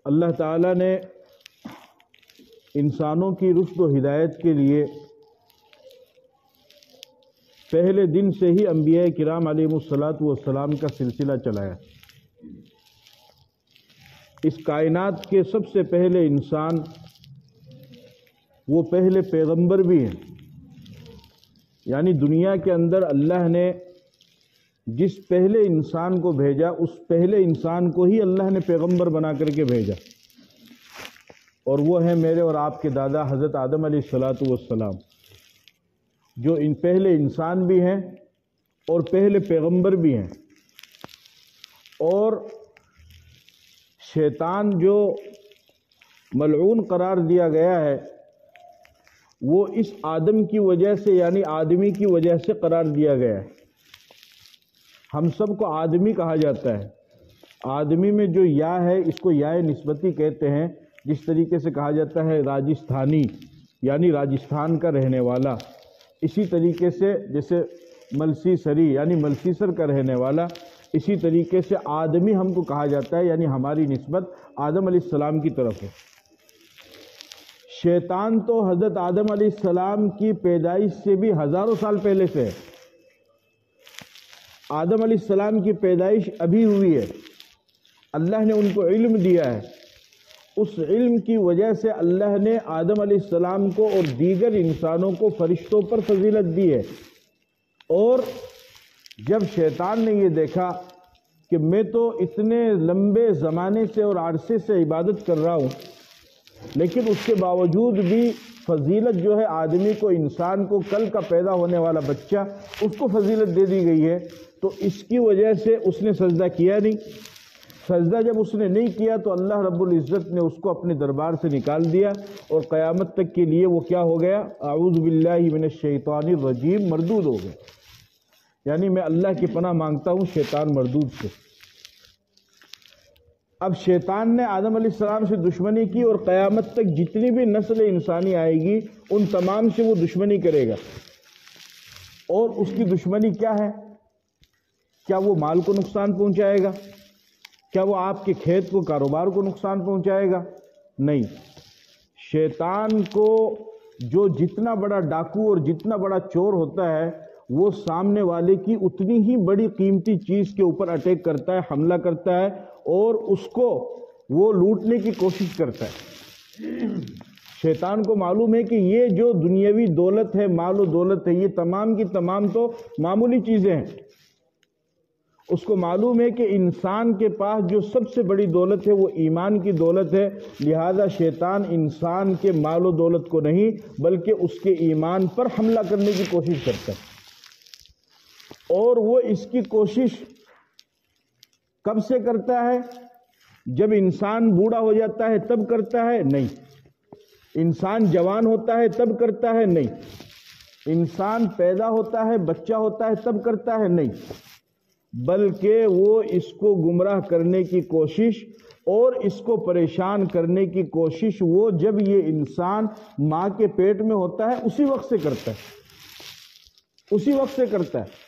اللہ تعالیٰ نے انسانوں کی رشد و ہدایت کے لیے پہلے دن سے ہی انبیاء کرام علیہم الصلاۃ والسلام کا سلسلہ چلایا۔ اس کائنات کے سب سے پہلے انسان، وہ پہلے پیغمبر بھی ہیں، یعنی دنیا کے اندر اللہ نے جس پہلے انسان کو بھیجا اس پہلے انسان کو ہی اللہ نے پیغمبر بنا کر کے بھیجا، اور وہ ہیں میرے اور آپ کے دادا حضرت آدم علیہ الصلاۃ والسلام، جو ان پہلے انسان بھی ہیں اور پہلے پیغمبر بھی ہیں۔ اور شیطان جو ملعون قرار دیا گیا ہے وہ اس آدم کی وجہ سے، یعنی آدمی کی وجہ سے قرار دیا گیا ہے۔ ہم سب کو آدمی کہا جاتا ہے۔ آدمی میں جو یا ہے اس کو یا نسبتی کہتے ہیں، جس طریقے سے کہا جاتا ہے راجستھانی، یعنی راجستھان کا رہنے والا۔ اسی طریقے سے جیسے ملسی سری یعنی ملسیسر کا رہنے والا، اسی طریقے سے آدمی ہم کو کہا جاتا ہے، یعنی ہماری نسبت آدم علیہ السلام کی طرف ہے۔ شیطان تو حضرت آدم علیہ السلام کی پیدائش سے بھی ہزاروں سال پہلے سے ہے۔ آدم علیہ السلام کی پیدائش ابھی ہوئی ہے، اللہ نے ان کو علم دیا ہے، اس علم کی وجہ سے اللہ نے آدم علیہ السلام کو اور دیگر انسانوں کو فرشتوں پر فضیلت دی ہے۔ اور جب شیطان نے یہ دیکھا کہ میں تو اتنے لمبے زمانے سے اور عرصے سے عبادت کر رہا ہوں، لیکن اس کے باوجود بھی فضیلت جو ہے آدمی کو، انسان کو، کل کا پیدا ہونے والا بچہ، اس کو فضیلت دے دی گئی ہے، تو اس کی وجہ سے اس نے سجدہ کیا نہیں۔ سجدہ جب اس نے نہیں کیا تو اللہ رب العزت نے اس کو اپنے دربار سے نکال دیا، اور قیامت تک کے لیے وہ کیا ہو گیا؟ اعوذ باللہ من الشیطان الرجیم، مردود ہو گیا۔ یعنی میں اللہ کی پناہ مانگتا ہوں شیطان مردود سے۔ اب شیطان نے آدم علیہ السلام سے دشمنی کی، اور قیامت تک جتنی بھی نسل انسانی آئے گی ان تمام سے وہ دشمنی کرے گا۔ اور اس کی دشمنی کیا ہے؟ کیا وہ مال کو نقصان پہنچائے گا؟ کیا وہ آپ کے کھیت کو، کاروبار کو نقصان پہنچائے گا؟ نہیں۔ شیطان کو جو جتنا بڑا ڈاکو اور جتنا بڑا چور ہوتا ہے، وہ سامنے والے کی اتنی ہی بڑی قیمتی چیز کے اوپر اٹیک کرتا ہے، حملہ کرتا ہے، اور اس کو وہ لوٹنے کی کوشش کرتا ہے۔ شیطان کو معلوم ہے کہ یہ جو دنیاوی دولت ہے، مال و دولت ہے، یہ تمام کی تمام تو معمولی چیزیں ہیں۔ اس کو معلوم ہے کہ انسان کے پاس جو سب سے بڑی دولت ہے وہ ایمان کی دولت ہے، لہذا شیطان انسان کے مال و دولت کو نہیں بلکہ اس کے ایمان پر حملہ کرنے کی کوشش کرتا ہے۔ اور وہ اس کی کوشش کب سے کرتا ہے؟ جب انسان بوڑھا ہو جاتا ہے تب کرتا ہے؟ نہیں۔ انسان جوان ہوتا ہے تب کرتا ہے؟ نہیں۔ انسان پیدا ہوتا ہے، بچہ ہوتا ہے تب کرتا ہے؟ نہیں، بلکہ وہ اس کو گمراہ کرنے کی کوشش اور اس کو پریشان کرنے کی کوشش وہ جب یہ انسان ماں کے پیٹ میں ہوتا ہے اسی وقت سے کرتا ہے، اسی وقت سے کرتا ہے۔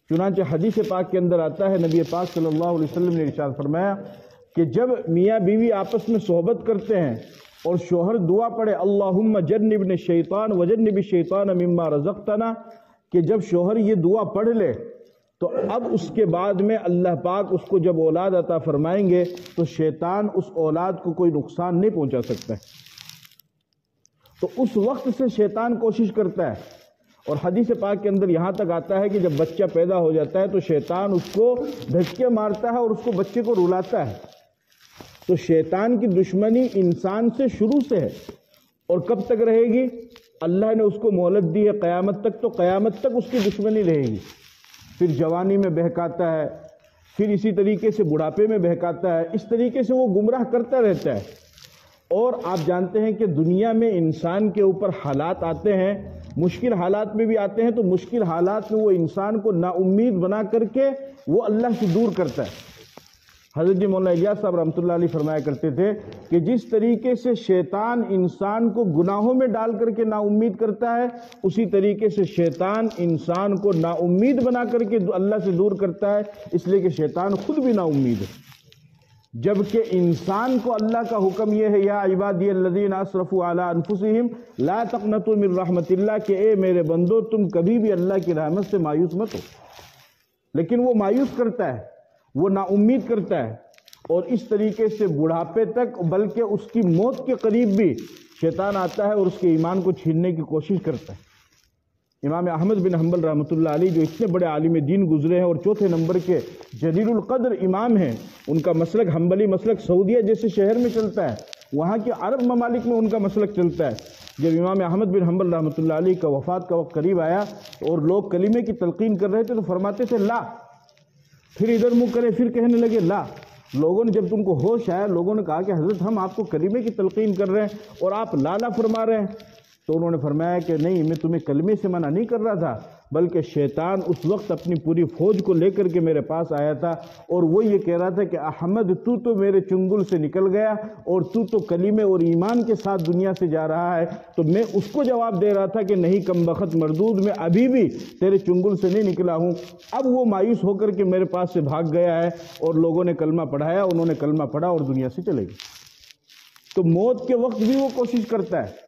چنانچہ حدیث پاک کے اندر آتا ہے، نبی پاک صلی اللہ علیہ وسلم نے ارشاد فرمایا کہ جب میاں بیوی آپس میں صحبت کرتے ہیں اور شوہر دعا پڑھے اللہم جنبنا الشیطان وجنب الشیطان مما رزقتنا، کہ جب شوہر یہ دعا پڑھ لے تو اب اس کے بعد میں اللہ پاک اس کو جب اولاد عطا فرمائیں گے تو شیطان اس اولاد کو کوئی نقصان نہیں پہنچا سکتا ہے۔ تو اس وقت سے شیطان کوشش کرتا ہے، اور حدیث پاک کے اندر یہاں تک آتا ہے کہ جب بچہ پیدا ہو جاتا ہے تو شیطان اس کو دھکے مارتا ہے اور اس کو بچے کو رلاتا ہے۔ تو شیطان کی دشمنی انسان سے شروع سے ہے، اور کب تک رہے گی؟ اللہ نے اس کو مہلت دی ہے قیامت تک، تو قیامت تک اس کی دشمنی رہے گی۔ پھر جوانی میں بہکاتا ہے، پھر اسی طریقے سے بڑھاپے میں بہکاتا ہے، اس طریقے سے وہ گمراہ کرتا رہتا ہے۔ اور آپ جانتے ہیں کہ دنیا میں انسان کے اوپر حالات آتے ہیں، مشکل حالات میں بھی آتے ہیں، تو مشکل حالات میں وہ انسان کو نا امید بنا کر کے وہ اللہ سے دور کرتا ہے۔ حضرت جی مولانا الیاس صاحب رحمۃ اللہ علیہ فرمایا کرتے تھے کہ جس طریقے سے شیطان انسان کو گناہوں میں ڈال کر کے نا امید کرتا ہے، اسی طریقے سے شیطان انسان کو نا امید بنا کر کے اللہ سے دور کرتا ہے، اس لیے کہ شیطان خود بھی نا امید ہے۔ جبکہ انسان کو اللہ کا حکم یہ ہے یا عبادی الذین اسرفوا علی انفسہم لا تقنطوا من رحمت اللہ کہ اے میرے بندو تم کبھی بھی اللہ کی رحمت سے مایوس مت ہو. لیکن وہ مایوس کرتا ہے، وہ نا امید کرتا ہے، اور اس طریقے سے بڑھاپے تک بلکہ اس کی موت کے قریب بھی شیطان آتا ہے اور اس کے ایمان کو چھیننے کی کوشش کرتا ہے. امام احمد بن حنبل رحمۃ اللہ علیہ جو اتنے بڑے عالم دین گزرے ہیں اور چوتھے نمبر کے جلیل القدر امام ہیں، ان کا مسلک حنبلی مسلک سعودیہ جیسے شہر میں چلتا ہے، وہاں کے عرب ممالک میں ان کا مسلک چلتا ہے. جب امام احمد بن حنبل رحمۃ اللہ علیہ کا وفات کا وقت قریب آیا اور لوگ کلمے کی تلقین کر رہے تھے تو فرماتے تھے لا، پھر ادھر منہ کرے پھر کہنے لگے لا. لوگوں نے جب تم کو ہوش آیا، لوگوں نے کہا کہ حضرت ہم آپ کو کلمے کی تلقین کر رہے ہیں اور آپ لا فرما رہے ہیں. تو انہوں نے فرمایا کہ نہیں، میں تمہیں کلمے سے منع نہیں کر رہا تھا، بلکہ شیطان اس وقت اپنی پوری فوج کو لے کر کے میرے پاس آیا تھا اور وہ یہ کہہ رہا تھا کہ احمد تو میرے چنگل سے نکل گیا اور تو کلمے اور ایمان کے ساتھ دنیا سے جا رہا ہے. تو میں اس کو جواب دے رہا تھا کہ نہیں کم بخت مردود، میں ابھی بھی تیرے چنگل سے نہیں نکلا ہوں. اب وہ مایوس ہو کر کے میرے پاس سے بھاگ گیا ہے اور لوگوں نے کلمہ پڑھایا، انہوں نے کلمہ پڑھا اور دنیا سے چلے گئے. تو موت کے وقت بھی وہ کوشش کرتا ہے